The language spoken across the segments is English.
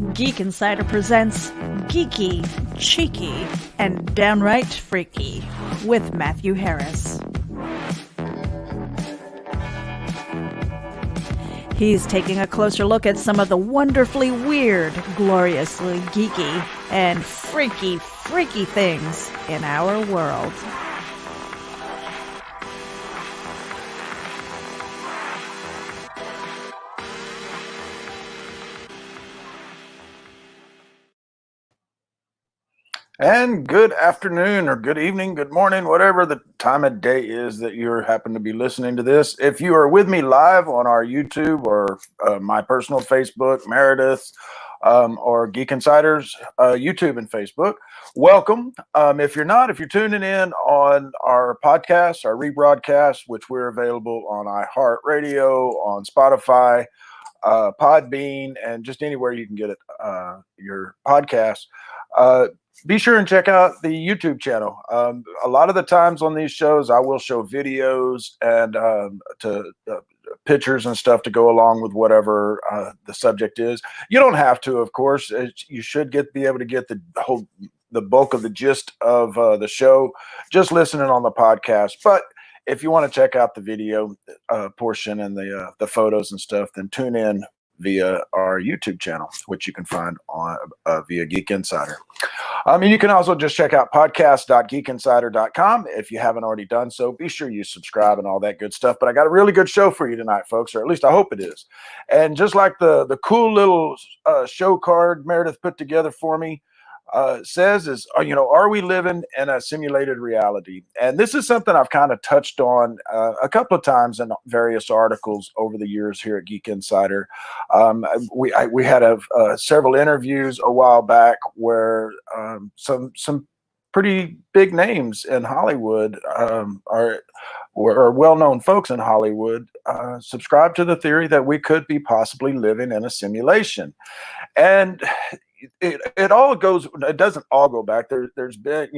Geek Insider presents Geeky, Cheeky, and Downright Freaky with Matthew Harris. He's taking a closer look at some of the wonderfully weird, gloriously geeky, and freaky things in our world. And good afternoon or good evening, good morning, whatever the time of day is that you happen to be listening to this. If you are with me live on our YouTube or my personal Facebook, Meredith, or Geek Insider's YouTube and Facebook, welcome. If you're not, if you're tuning in on our podcast, our rebroadcast, which we're available on iHeartRadio, on Spotify, Podbean, and just anywhere you can get it, your podcast, be sure and check out the YouTube channel. A lot of the times on these shows, I will show videos and pictures and stuff to go along with whatever the subject is. You don't have to, of course. You should be able to get the bulk of the gist of the show just listening on the podcast. But if you want to check out the video portion and the photos and stuff, then tune in via our YouTube channel, which you can find on via Geek Insider. And you can also just check out podcast.geekinsider.com if you haven't already done so. Be sure you subscribe and all that good stuff. But I got a really good show for you tonight, folks, or at least I hope it is. And just like the cool little show card Meredith put together for me says is, are we living in a simulated reality? And this is something I've kind of touched on a couple of times in various articles over the years here at Geek Insider. We had several interviews a while back where some pretty big names in Hollywood or well-known folks in Hollywood subscribe to the theory that we could be possibly living in a simulation. And it all goes, it doesn't all go back. There's been,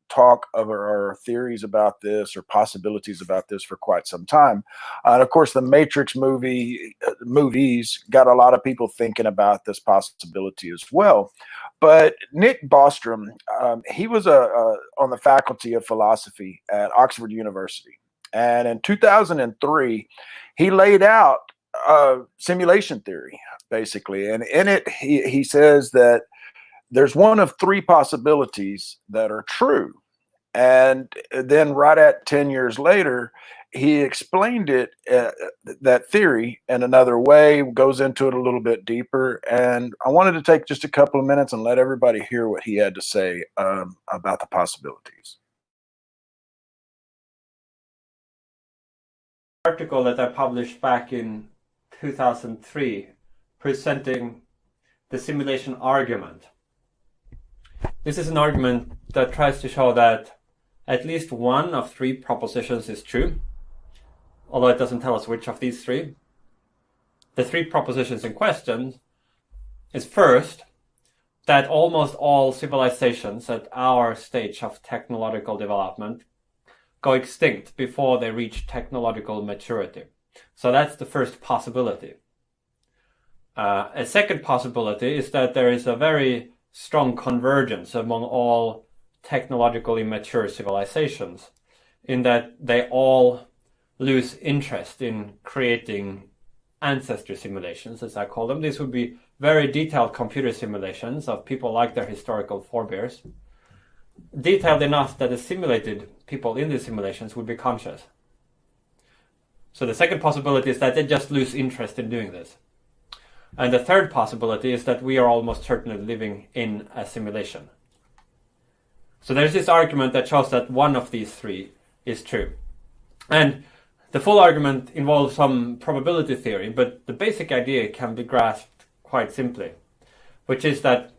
talk of or theories about this or possibilities about this for quite some time. And of course, the Matrix movies got a lot of people thinking about this possibility as well. But Nick Bostrom, he was on the faculty of philosophy at Oxford University. And in 2003, he laid out simulation theory, basically. And in it, he says that there's one of three possibilities that are true. And then right at 10 years later, he explained it, that theory, in another way, goes into it a little bit deeper. And I wanted to take just a couple of minutes and let everybody hear what he had to say about the possibilities. Article that I published back in 2003 presenting the simulation argument. This is an argument that tries to show that at least one of three propositions is true, although it doesn't tell us which of these three. The three propositions in question is first, that almost all civilizations at our stage of technological development go extinct before they reach technological maturity. So that's the first possibility. A second possibility is that there is a very strong convergence among all technologically mature civilizations, in that they all lose interest in creating ancestry simulations, as I call them. These would be very detailed computer simulations of people like their historical forebears, detailed enough that the simulated people in these simulations would be conscious. So the second possibility is that they just lose interest in doing this. And the third possibility is that we are almost certainly living in a simulation. So there's this argument that shows that one of these three is true. And the full argument involves some probability theory, but the basic idea can be grasped quite simply, which is that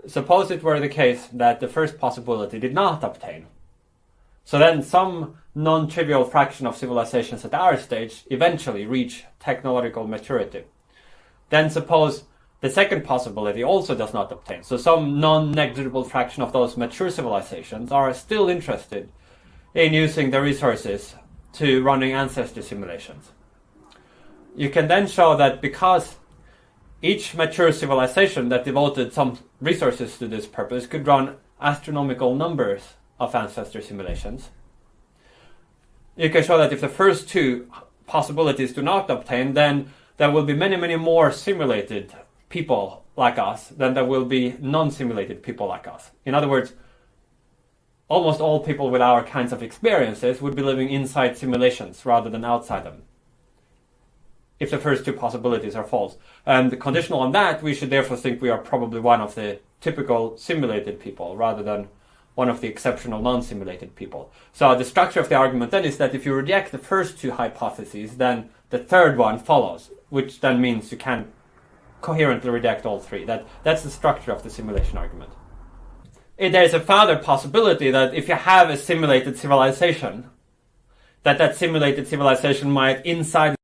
suppose it were the case that the first possibility did not obtain. So then some non-trivial fraction of civilizations at our stage eventually reach technological maturity. Then suppose the second possibility also does not obtain. So some non-negligible fraction of those mature civilizations are still interested in using the resources to running ancestry simulations. You can then show that because Each mature civilization that devoted some resources to this purpose could run astronomical numbers of ancestor simulations. You can show that if the first two possibilities do not obtain, then there will be many, many more simulated people like us than there will be non-simulated people like us. In other words, almost all people with our kinds of experiences would be living inside simulations rather than outside them, if the first two possibilities are false. And conditional on that, we should therefore think we are probably one of the typical simulated people rather than one of the exceptional non-simulated people. So the structure of the argument then is that if you reject the first two hypotheses, then the third one follows, which then means you can coherently reject all three. That's the structure of the simulation argument. There's a further possibility that if you have a simulated civilization, that simulated civilization might inside.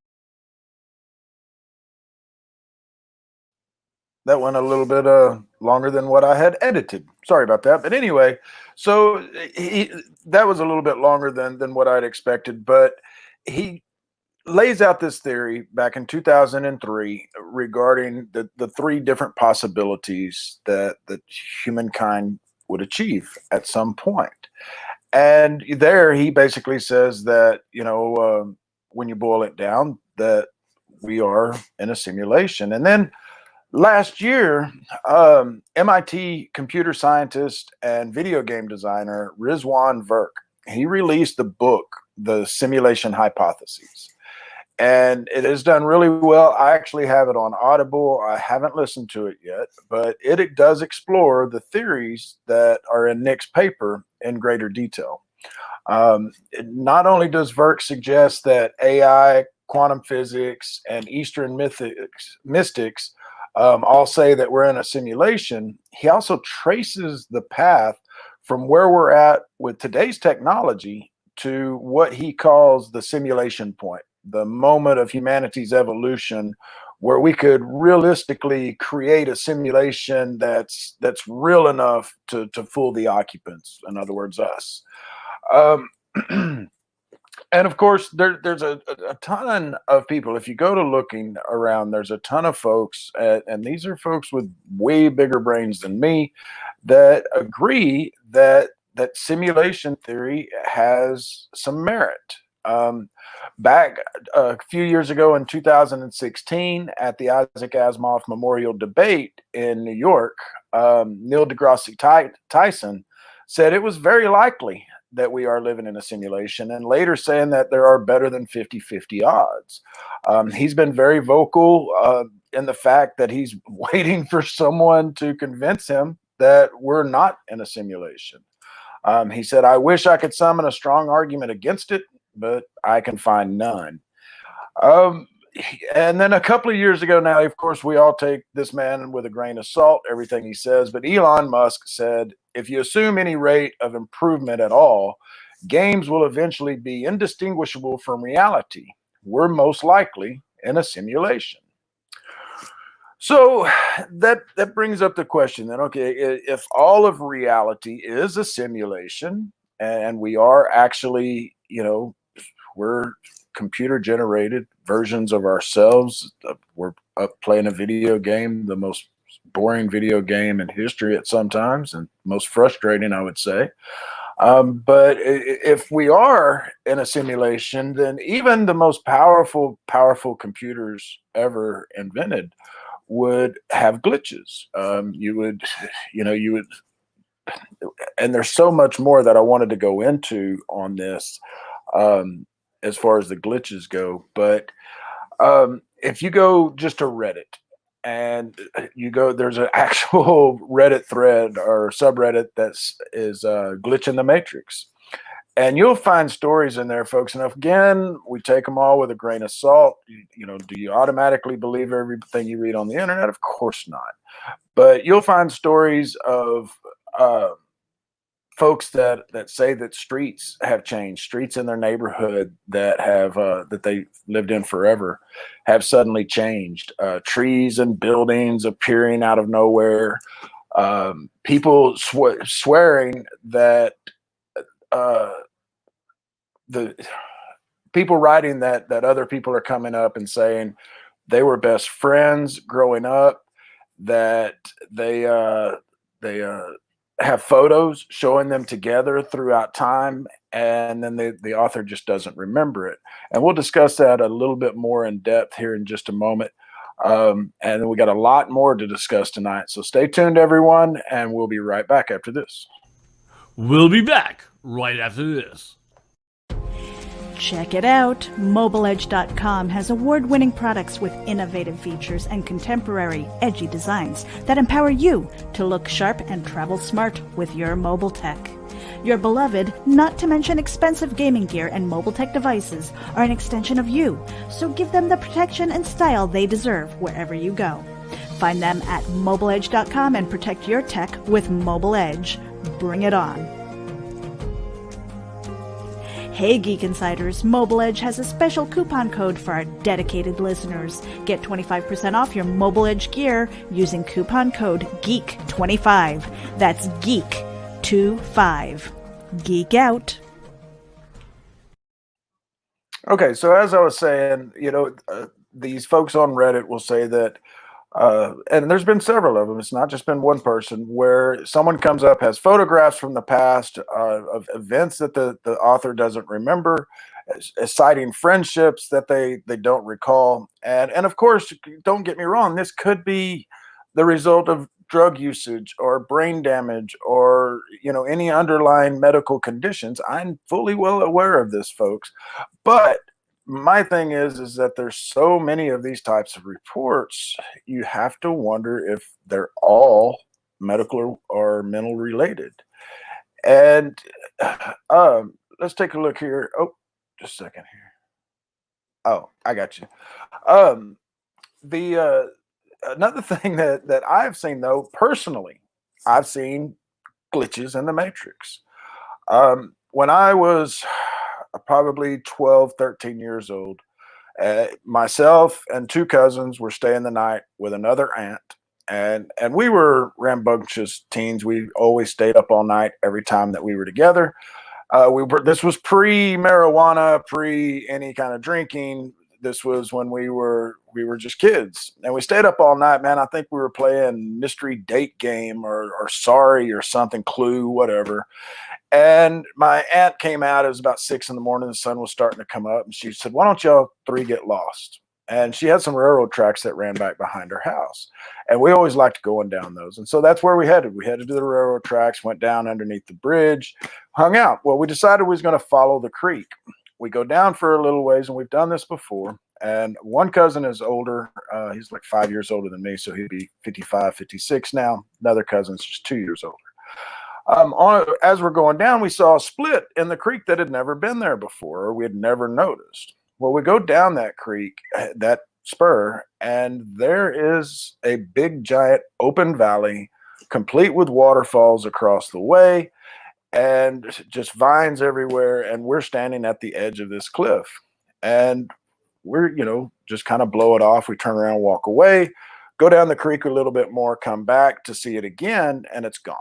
That went a little bit longer than what I had edited. Sorry about that. But anyway, so that was a little bit longer than what I'd expected. But he lays out this theory back in 2003 regarding the three different possibilities that humankind would achieve at some point. And there he basically says that, when you boil it down, that we are in a simulation. And then last year, MIT computer scientist and video game designer Rizwan Virk, he released the book, The Simulation Hypotheses. And it has done really well. I actually have it on Audible. I haven't listened to it yet, but it does explore the theories that are in Nick's paper in greater detail. Not only does Virk suggest that AI, quantum physics, and Eastern mystics all say that we're in a simulation, he also traces the path from where we're at with today's technology to what he calls the simulation point, the moment of humanity's evolution where we could realistically create a simulation that's real enough to fool the occupants, in other words, us. And of course, there's a ton of people. If you go to looking around, there's a ton of folks, and these are folks with way bigger brains than me, that agree that simulation theory has some merit. Back a few years ago in 2016 at the Isaac Asimov Memorial Debate in New York, Neil deGrasse Tyson said it was very likely that we are living in a simulation, and later saying that there are better than 50-50 odds. He's been very vocal in the fact that he's waiting for someone to convince him that we're not in a simulation. He said, "I wish I could summon a strong argument against it, but I can find none." And then a couple of years ago now, of course, we all take this man with a grain of salt, everything he says, but Elon Musk said, if you assume any rate of improvement at all, games will eventually be indistinguishable from reality. We're most likely in a simulation. So that brings up the question then, okay, if all of reality is a simulation and we are actually, we're computer generated versions of ourselves, we're up playing a video game, the most boring video game in history at sometimes, and most frustrating, I would say. But if we are in a simulation, then even the most powerful computers ever invented would have glitches. You would, and there's so much more that I wanted to go into on this as far as the glitches go. But if you go just to Reddit, and you go, there's an actual Reddit thread or subreddit is Glitch in the Matrix. And you'll find stories in there, folks. And again, we take them all with a grain of salt. Do you automatically believe everything you read on the internet? Of course not. But you'll find stories of folks that say that streets have changed. Streets in their neighborhood that have that they lived in forever have suddenly changed. Trees and buildings appearing out of nowhere. People swearing that the people writing that other people are coming up and saying they were best friends growing up, that they have photos showing them together throughout time, and then the author just doesn't remember it. And we'll discuss that a little bit more in depth here in just a moment. And then we got a lot more to discuss tonight. So stay tuned, everyone, and we'll be right back after this. We'll be back right after this. Check it out. MobileEdge.com has award-winning products with innovative features and contemporary, edgy designs that empower you to look sharp and travel smart with your mobile tech. Your beloved, not to mention expensive gaming gear and mobile tech devices, are an extension of you, so give them the protection and style they deserve wherever you go. Find them at MobileEdge.com and protect your tech with Mobile Edge. Bring it on. Hey Geek Insiders, Mobile Edge has a special coupon code for our dedicated listeners. Get 25% off your Mobile Edge gear using coupon code GEEK25. That's GEEK25. Geek out. Okay, so as I was saying, these folks on Reddit will say that, and there's been several of them, it's not just been one person, where someone comes up, has photographs from the past of events that the author doesn't remember, citing friendships that they don't recall. And of course, don't get me wrong, this could be the result of drug usage or brain damage or, any underlying medical conditions. I'm fully well aware of this, folks. But my thing is that there's so many of these types of reports, you have to wonder if they're all medical or mental related. And let's take a look here. Oh, just a second here. Oh, I got you. Another thing that I've seen, though, personally, I've seen glitches in the Matrix. When I was probably 12, 13 years old, myself and two cousins were staying the night with another aunt, and we were rambunctious teens. We always stayed up all night every time that we were together. This was pre-marijuana, pre any kind of drinking. This was when we were just kids, and we stayed up all night, man. I think we were playing mystery date game or Sorry or something, Clue, whatever. And my aunt came out. It was about 6 a.m. The sun was starting to come up, and she said, "Why don't y'all three get lost?" And she had some railroad tracks that ran back behind her house, and we always liked going down those. And so that's where we headed. We headed to the railroad tracks, went down underneath the bridge, hung out. Well, we decided we was going to follow the creek. We go down for a little ways, and we've done this before. And one cousin is older. He's like 5 years older than me, so he'd be 55, 56 now. Another cousin's just 2 years older. As we're going down, we saw a split in the creek that had never been there before, or we had never noticed. Well, we go down that creek, that spur, and there is a big, giant open valley, complete with waterfalls across the way, and just vines everywhere. And we're standing at the edge of this cliff, and we're, just kind of blow it off. We turn around, walk away, go down the creek a little bit more, come back to see it again, and it's gone.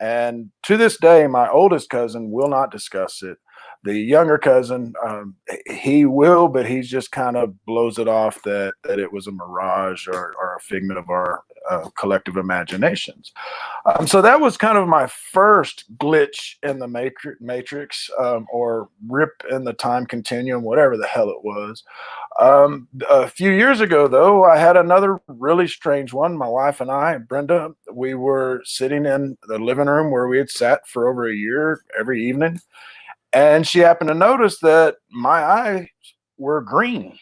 And to this day, my oldest cousin will not discuss it. The younger cousin, he will, but he just kind of blows it off that it was a mirage or a figment of our collective imaginations. So that was kind of my first glitch in the matrix, or rip in the time continuum, whatever the hell it was. A few years ago, though, I had another really strange one. My wife and I, Brenda, we were sitting in the living room where we had sat for over a year every evening. And she happened to notice that my eyes were green.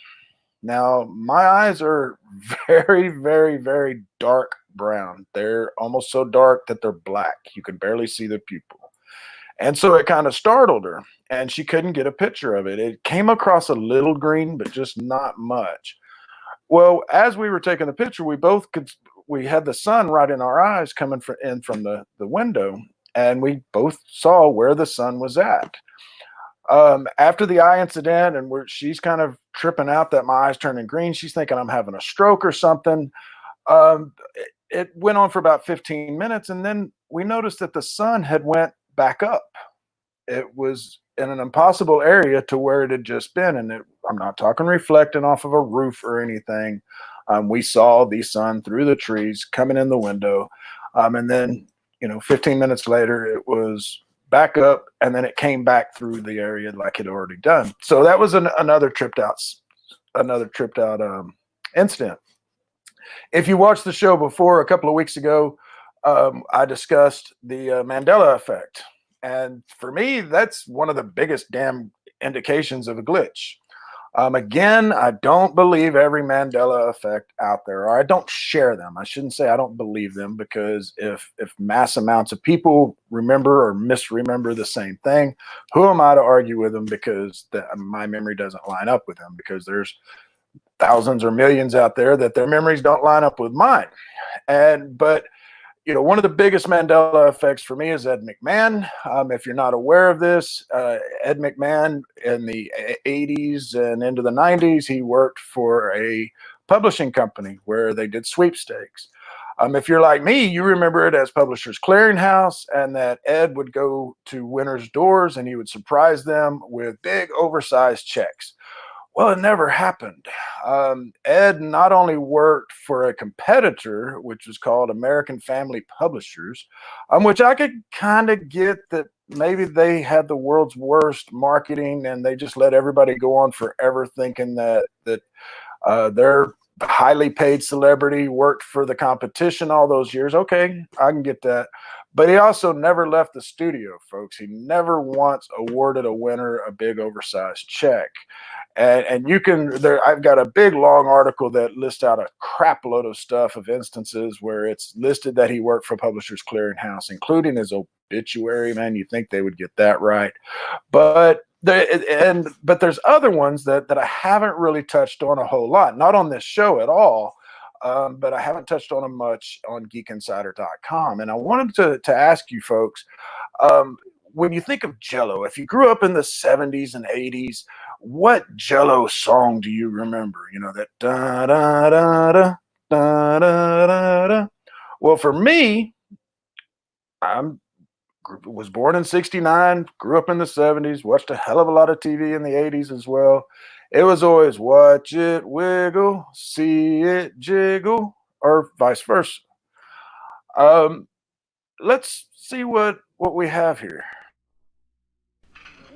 Now, my eyes are very, very, very dark brown. They're almost so dark that they're black. You can barely see the pupil. And so it kind of startled her, and she couldn't get a picture of it. It came across a little green, but just not much. Well, as we were taking the picture, we had the sun right in our eyes coming in from the window, and we both saw where the sun was at. After the eye incident, and she's kind of tripping out that my eyes turning green. She's thinking I'm having a stroke or something. It went on for about 15 minutes, and then we noticed that the sun had went back up. it was in an impossible area to where it had just been. And I'm not talking reflecting off of a roof or anything. We saw the sun through the trees coming in the window. And then, 15 minutes later, it was back up, and then it came back through the area like it had already done. So that was another tripped out incident. If you watched the show before, a couple of weeks ago, I discussed the Mandela Effect. And for me, that's one of the biggest damn indications of a glitch. Again, I don't believe every Mandela Effect out there, or I don't share them. I shouldn't say I don't believe them, because if mass amounts of people remember or misremember the same thing, who am I to argue with them, because my memory doesn't line up with them, because there's thousands or millions out there that their memories don't line up with mine. But one of the biggest Mandela effects for me is Ed McMahon. If you're not aware of this, Ed McMahon in the 80s and into the 90s, he worked for a publishing company where they did sweepstakes. If you're like me, you remember it as Publishers Clearinghouse, and that Ed would go to winners' doors and he would surprise them with big oversized checks. Well, it never happened. Ed not only worked for a competitor, which was called American Family Publishers, which I could kind of get that maybe they had the world's worst marketing and they just let everybody go on forever thinking that their highly paid celebrity worked for the competition all those years. Okay, I can get that. But he also never left the studio, folks. He never once awarded a winner a big oversized check. And you can, I've got a big long article that lists out a crap load of stuff of instances where it's listed that he worked for Publishers Clearinghouse, including his obituary. Man, you think they would get that right. But there's other ones that I haven't really touched on a whole lot, not on this show at all. But I haven't touched on them much on geekinsider.com. And I wanted to ask you folks, when you think of Jello, if you grew up in the 70s and 80s, what Jello song do you remember? That da da da da da da da da. Well, for me, I was born in '69, grew up in the 70s, watched a hell of a lot of TV in the 80s as well. It was always watch it wiggle, see it jiggle, or vice versa. Let's see what we have here.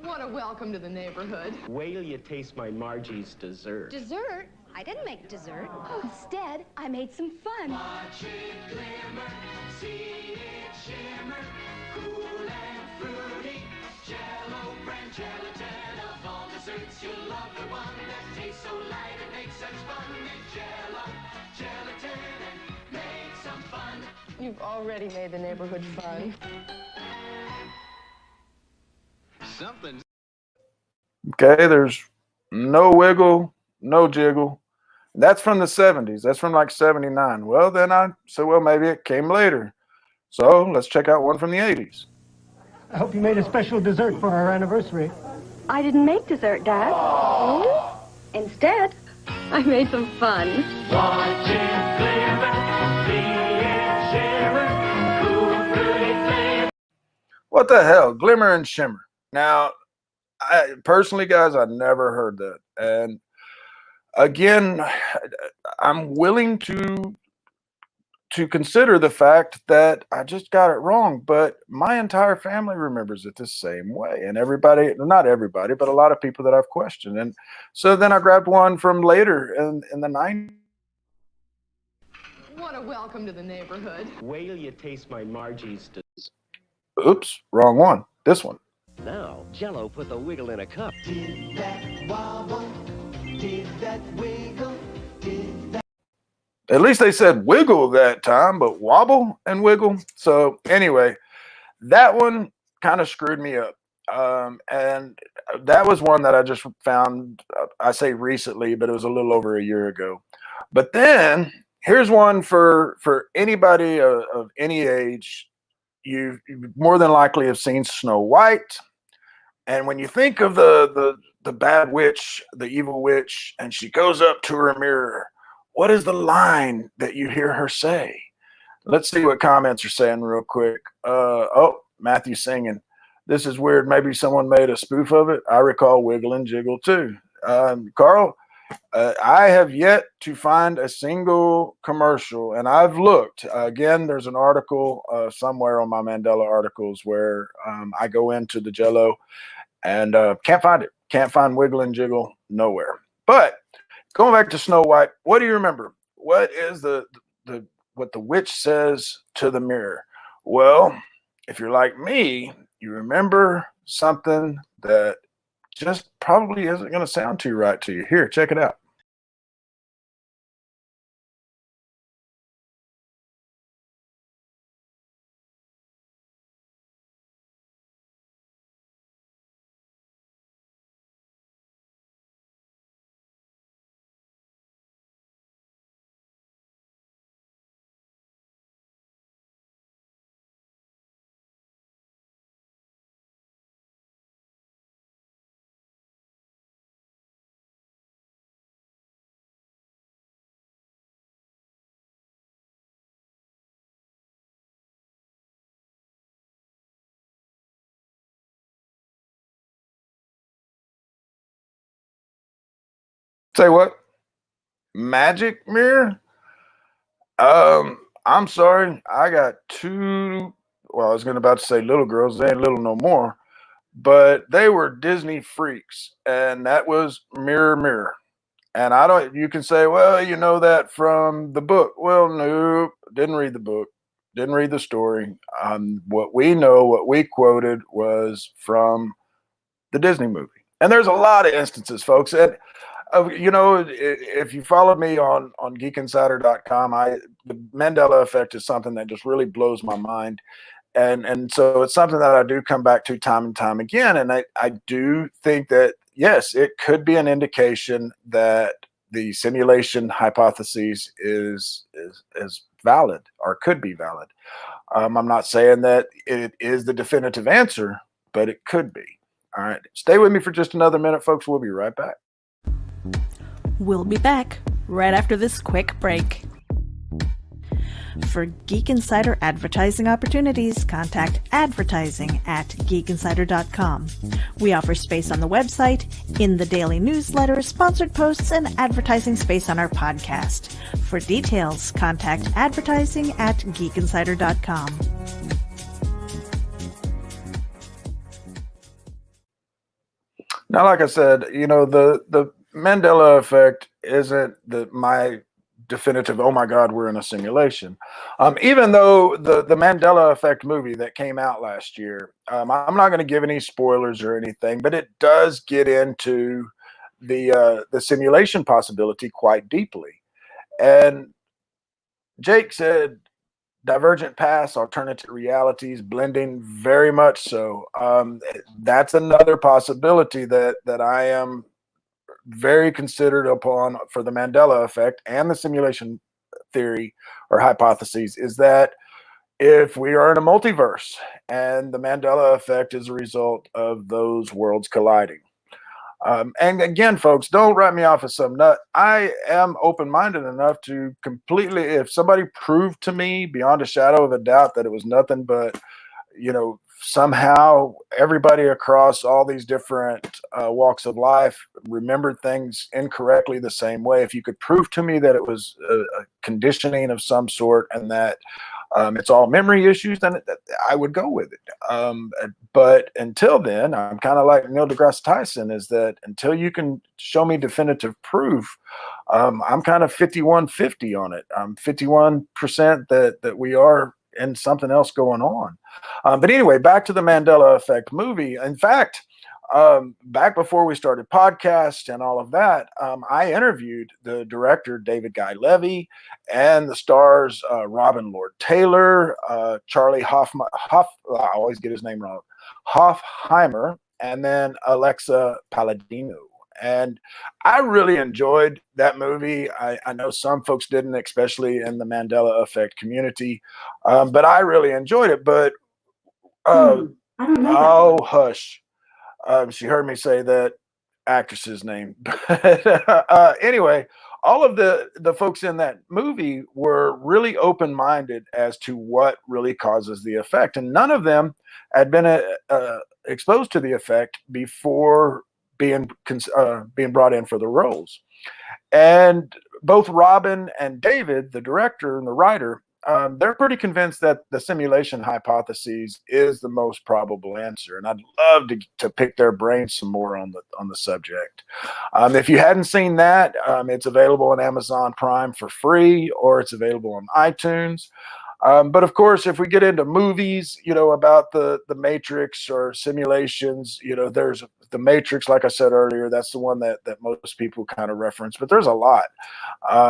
What a welcome to the neighborhood. Wait till you taste my Margie's dessert. Dessert? I didn't make dessert. Instead, I made some fun. Watch it glimmer, see it shimmer, cool and fruity. Jello brand gelatin of all desserts. You'll love the one that tastes so light and makes such fun. It's Jello gelatin and make some fun. You've already made the neighborhood fun. Something. Okay, there's no wiggle, no jiggle. That's from the 70s. That's from like 79. Well, then I said, well, maybe it came later. So let's check out one from the 80s. I hope you made a special dessert for our anniversary. I didn't make dessert, Dad. Oh? Instead, I made some fun. Watch it glimmer, see it shimmer, cool, fruity flavor. What the hell? Glimmer and shimmer. Now, personally, guys, I never heard that. And again, I'm willing to consider the fact that I just got it wrong, but my entire family remembers it the same way. And everybody, not everybody, but a lot of people that I've questioned. And so then I grabbed one from later in the 90s. What a welcome to the neighborhood. Wait till you taste my Margie's dessert. Oops, wrong one. This one. Now, Jello put the wiggle in a cup. Did that wobble? Did that wiggle? Did that? At least they said wiggle that time, but wobble and wiggle. So anyway, that one kind of screwed me up. And that was one that I just found, I say recently, but it was a little over a year ago. But then here's one for anybody of any age. You more than likely have seen Snow White. And when you think of the bad witch, the evil witch, and she goes up to her mirror, what is the line that you hear her say? Let's see what comments are saying real quick. Oh, Matthew's singing. this is weird. Maybe someone made a spoof of it. I recall Wiggle and Jiggle too. Carl, I have yet to find a single commercial, and I've looked. Again, there's an article somewhere on my Mandela articles where I go into the Jello and can't find it. Can't find Wiggle and Jiggle nowhere. But going back to Snow White, what do you remember? What is what the witch says to the mirror? Well, if you're like me, you remember something that just probably isn't going to sound too right to you. Here, check it out. Say what? Magic mirror? I'm sorry. I got two. Well, I was about to say little girls. They ain't little no more, but they were Disney freaks, and that was Mirror Mirror. And I don't. You can say, well, you know that from the book. Well, no, didn't read the book. Didn't read the story. What we know, what we quoted was from the Disney movie. And there's a lot of instances, folks. And you know, if you follow me on geekinsider.com, the Mandela Effect is something that just really blows my mind. And so it's something that I do come back to time and time again. And I do think that, yes, it could be an indication that the simulation hypotheses is valid or could be valid. I'm not saying that it is the definitive answer, but it could be. All right. Stay with me for just another minute, folks. We'll be right back. We'll be back right after this quick break. For Geek Insider advertising opportunities, contact advertising@geekinsider.com. We offer space on the website, in the daily newsletter, sponsored posts, and advertising space on our podcast. For details, contact advertising@geekinsider.com. Now, like I said, you know, the Mandela Effect isn't my definitive, oh my God, we're in a simulation. Even though the Mandela Effect movie that came out last year, I'm not going to give any spoilers or anything, but it does get into the simulation possibility quite deeply. And Jake said divergent paths, alternative realities, blending, very much so. That's another possibility that I am very considered upon for the Mandela Effect and the simulation theory or hypotheses, is that if we are in a multiverse and the Mandela Effect is a result of those worlds colliding. And again, folks, don't write me off as some nut. I am open-minded enough to completely, if somebody proved to me beyond a shadow of a doubt that it was nothing but, you know, somehow everybody across all these different walks of life remembered things incorrectly the same way. If you could prove to me that it was a conditioning of some sort and that it's all memory issues, then I would go with it. But until then, I'm kind of like Neil deGrasse Tyson, is that until you can show me definitive proof, I'm kind of 51-50 on it. I'm 51% that we are in something else going on. But anyway, back to the Mandela Effect movie. In fact, back before we started podcast and all of that, I interviewed the director, David Guy Levy, and the stars, Robin Lord Taylor, Charlie Hoffman, I always get his name wrong, Hoffheimer, and then Alexa Palladino. And I really enjoyed that movie. I know some folks didn't, especially in the Mandela Effect community, but I really enjoyed it. But I don't know. oh, hush. She heard me say that actress's name. Anyway, all of the folks in that movie were really open-minded as to what really causes the effect. And none of them had been exposed to the effect before being brought in for the roles. And both Robin and David, the director and the writer, they're pretty convinced that the simulation hypotheses is the most probable answer, and I'd love to pick their brains some more on the subject. If you hadn't seen that, it's available on Amazon Prime for free, or it's available on iTunes. But of course, if we get into movies, about the Matrix or simulations, there's the Matrix, like I said earlier, that's the one that most people kind of reference, but there's a lot.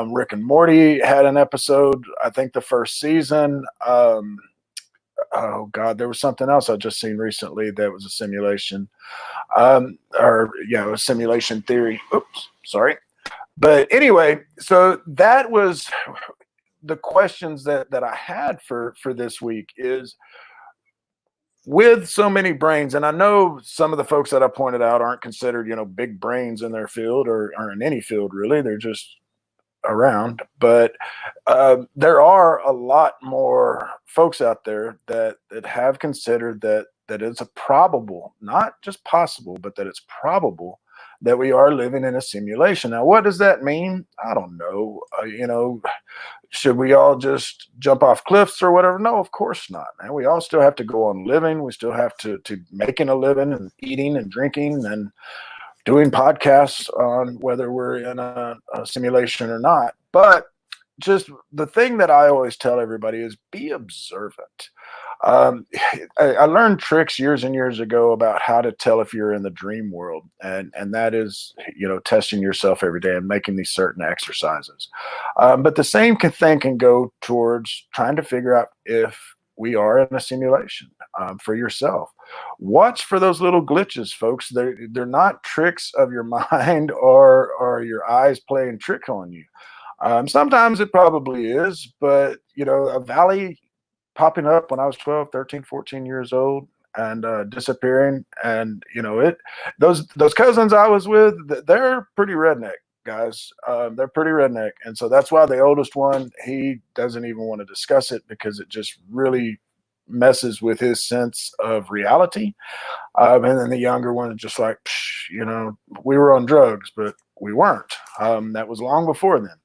Rick and Morty had an episode, I think the first season. Oh God, there was something else I just seen recently that was a simulation, a simulation theory. Oops, sorry. But anyway, so that was the questions that I had for this week is, with so many brains, and I know some of the folks that I pointed out aren't considered, big brains in their field or in any field really. They're just around. But there are a lot more folks out there that have considered that it's a probable, not just possible, but that it's probable that we are living in a simulation. Now, what does that mean? I don't know. Should we all just jump off cliffs or whatever? No, of course not, man. We all still have to go on living. We still have to making a living and eating and drinking and doing podcasts on whether we're in a simulation or not. But just the thing that I always tell everybody is be observant. I learned tricks years and years ago about how to tell if you're in the dream world, and that is, testing yourself every day and making these certain exercises. But the same thing can go towards trying to figure out if we are in a simulation for yourself. Watch for those little glitches, folks. They're not tricks of your mind or your eyes playing trick on you. Sometimes it probably is, but a valley popping up when I was 12, 13, 14 years old and disappearing. And, those cousins I was with, they're pretty redneck guys. They're pretty redneck. And so that's why the oldest one, he doesn't even want to discuss it because it just really messes with his sense of reality. And then the younger one is just like, we were on drugs, but we weren't. That was long before then.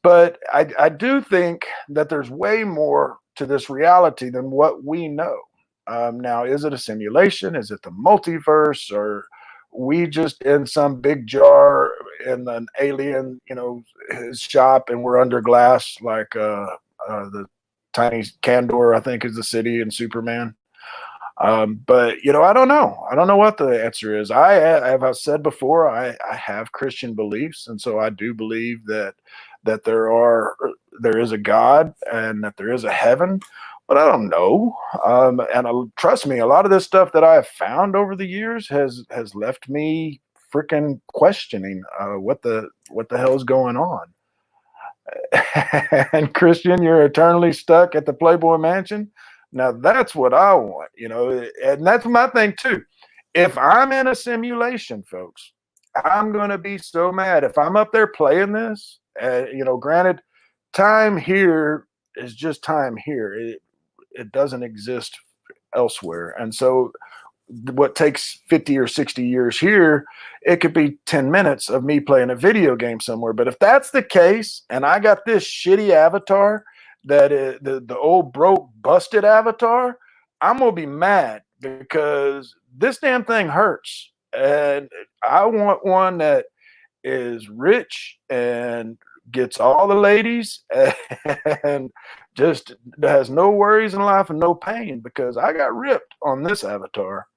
But I do think that there's way more to this reality than what we know. Now, is it a simulation? Is it the multiverse? Or we just in some big jar in an alien, his shop, and we're under glass like the tiny Kandor, I think, is the city in Superman. But I don't know. I don't know what the answer is. As I've said before, I have Christian beliefs, and so I do believe that there is a God and that there is a heaven, but I don't know. Trust me, a lot of this stuff that I have found over the years has left me freaking questioning what the hell is going on. And Christian, you're eternally stuck at the Playboy Mansion. Now that's what I want, and that's my thing too. If I'm in a simulation, folks, I'm going to be so mad if I'm up there playing this. Granted, time here is just time here. It doesn't exist elsewhere. And so what takes 50 or 60 years here, it could be 10 minutes of me playing a video game somewhere. But if that's the case, and I got this shitty avatar, that is the old broke busted avatar, I'm going to be mad because this damn thing hurts. And I want one that is rich and gets all the ladies and just has no worries in life and no pain, because I got ripped on this avatar.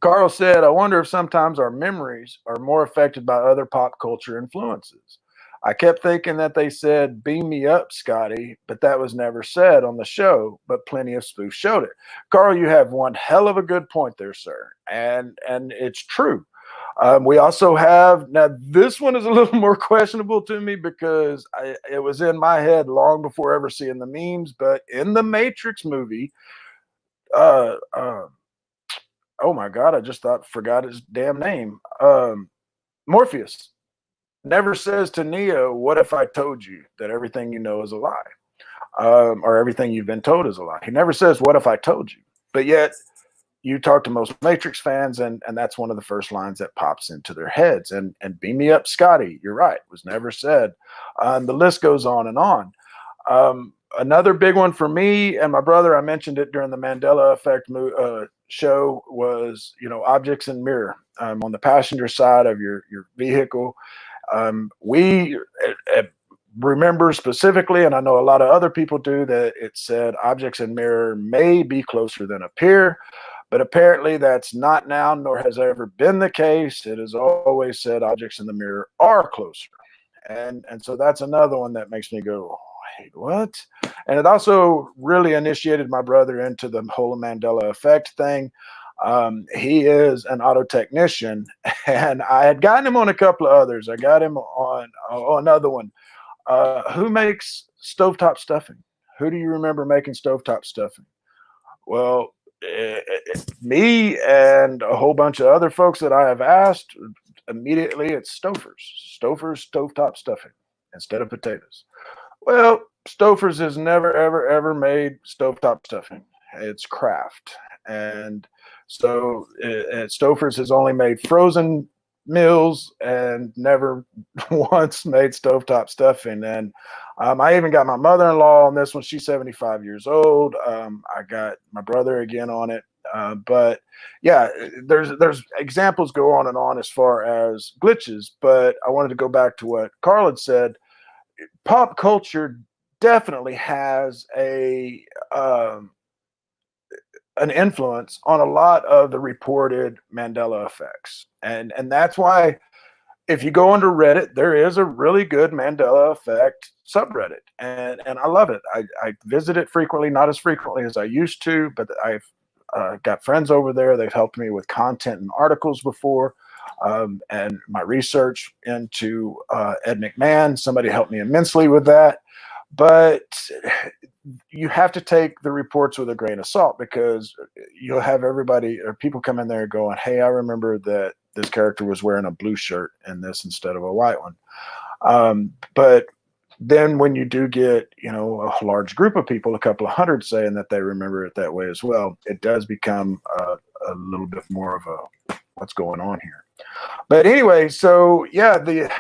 Carl said, I wonder if sometimes our memories are more affected by other pop culture influences. I kept thinking that they said, beam me up, Scotty, but that was never said on the show, but plenty of spoofs showed it. Carl, you have one hell of a good point there, sir. And it's true. We also have, now this one is a little more questionable to me because it was in my head long before ever seeing the memes, but in the Matrix movie, oh my God, I just forgot his damn name. Morpheus never says to Neo, what if I told you that everything you know is a lie? Or everything you've been told is a lie. He never says, what if I told you? But yet you talk to most Matrix fans, and that's one of the first lines that pops into their heads. And beam me up, Scotty. You're right. It was never said. The list goes on and on. Another big one for me and my brother, I mentioned it during the Mandela Effect show, was, objects in mirror. On the passenger side of your vehicle. We remember specifically, and I know a lot of other people do, that it said objects in mirror may be closer than appear. But apparently that's not now, nor has ever been the case. It has always said objects in the mirror are closer. And so that's another one that makes me go, wait, what? And it also really initiated my brother into the whole Mandela Effect thing. He is an auto technician, and I had gotten him on a couple of others. I got him on another one. Who makes stovetop stuffing? Who do you remember making stovetop stuffing? Well, me and a whole bunch of other folks that I have asked, immediately it's Stouffer's stovetop stuffing instead of potatoes. Well, Stouffer's has never, ever, ever made stovetop stuffing. It's Kraft. And so Stouffer's has only made frozen meals and never once made stovetop stuffing. And I even got my mother-in-law on this one. She's 75 years old. I got my brother again on it. But yeah, there's examples go on and on as far as glitches. But I wanted to go back to what Carl had said. Pop culture definitely has an influence on a lot of the reported Mandela effects. And that's why if you go onto Reddit, there is a really good Mandela Effect subreddit. And I love it. I visit it frequently, not as frequently as I used to, but I've got friends over there. They've helped me with content and articles before. And my research into Ed McMahon, somebody helped me immensely with that. But you have to take the reports with a grain of salt, because you'll have everybody or people come in there going, hey, I remember that this character was wearing a blue shirt in this instead of a white one. But then when you do get, a large group of people, a couple of hundred saying that they remember it that way as well, it does become a little bit more of a what's going on here. But anyway, so yeah, the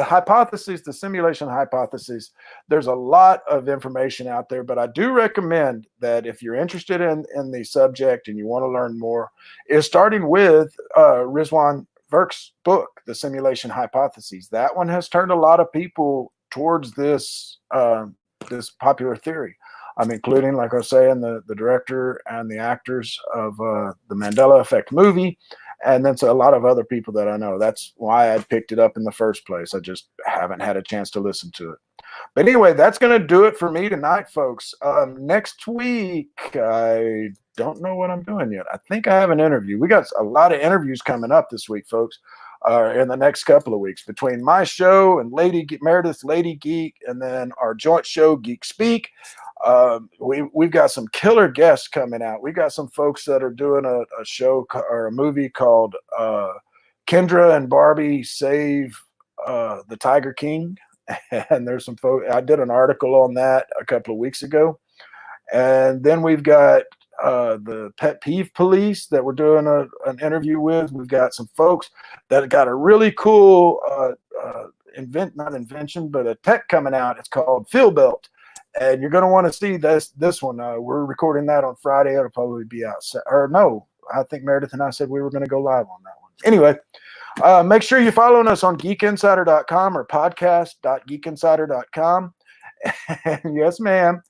hypotheses, the simulation hypotheses, there's a lot of information out there, but I do recommend that if you're interested in the subject and you want to learn more, is starting with Rizwan Verk's book, The Simulation Hypotheses. That one has turned a lot of people towards this this popular theory. Including, like I was saying, the director and the actors of the Mandela Effect movie. And then a lot of other people that I know. That's why I picked it up in the first place. I just haven't had a chance to listen to it. But anyway, that's going to do it for me tonight, folks. Next week, I don't know what I'm doing yet. I think I have an interview. We got a lot of interviews coming up this week, folks, in the next couple of weeks. Between my show and Meredith, Lady Geek, and then our joint show, Geek Speak. We've got some killer guests coming out. We got some folks that are doing a show or a movie called Kendra and Barbie Save the Tiger King. And there's some folks, I did an article on that a couple of weeks ago. And then we've got the Pet Peeve Police that we're doing an interview with. We've got some folks that got a really cool not invention, but a tech coming out. It's called Feel Belt. And you're going to want to see this one. We're recording that on Friday. It'll probably be out. Or no, I think Meredith and I said we were going to go live on that one. Anyway, make sure you're following us on geekinsider.com or podcast.geekinsider.com. And yes, ma'am.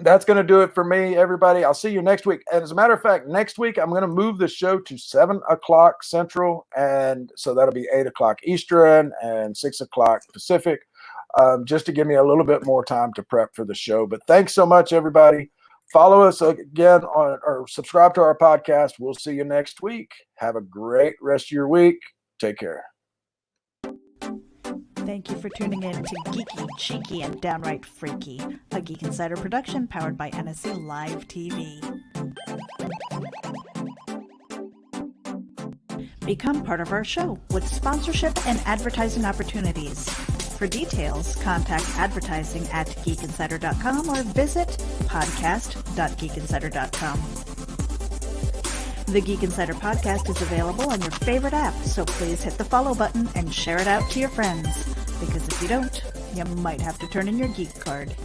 That's going to do it for me, everybody. I'll see you next week. And as a matter of fact, next week, I'm going to move the show to 7 o'clock Central. And so that'll be 8 o'clock Eastern and 6 o'clock Pacific. Just to give me a little bit more time to prep for the show. But thanks so much, everybody. Follow us again or subscribe to our podcast. We'll see you next week. Have a great rest of your week. Take care. Thank you for tuning in to Geeky, Cheeky, and Downright Freaky, a Geek Insider production powered by NSC Live TV. Become part of our show with sponsorship and advertising opportunities. For details, contact advertising@geekinsider.com or visit podcast.geekinsider.com. The Geek Insider podcast is available on your favorite app, so please hit the follow button and share it out to your friends. Because if you don't, you might have to turn in your geek card.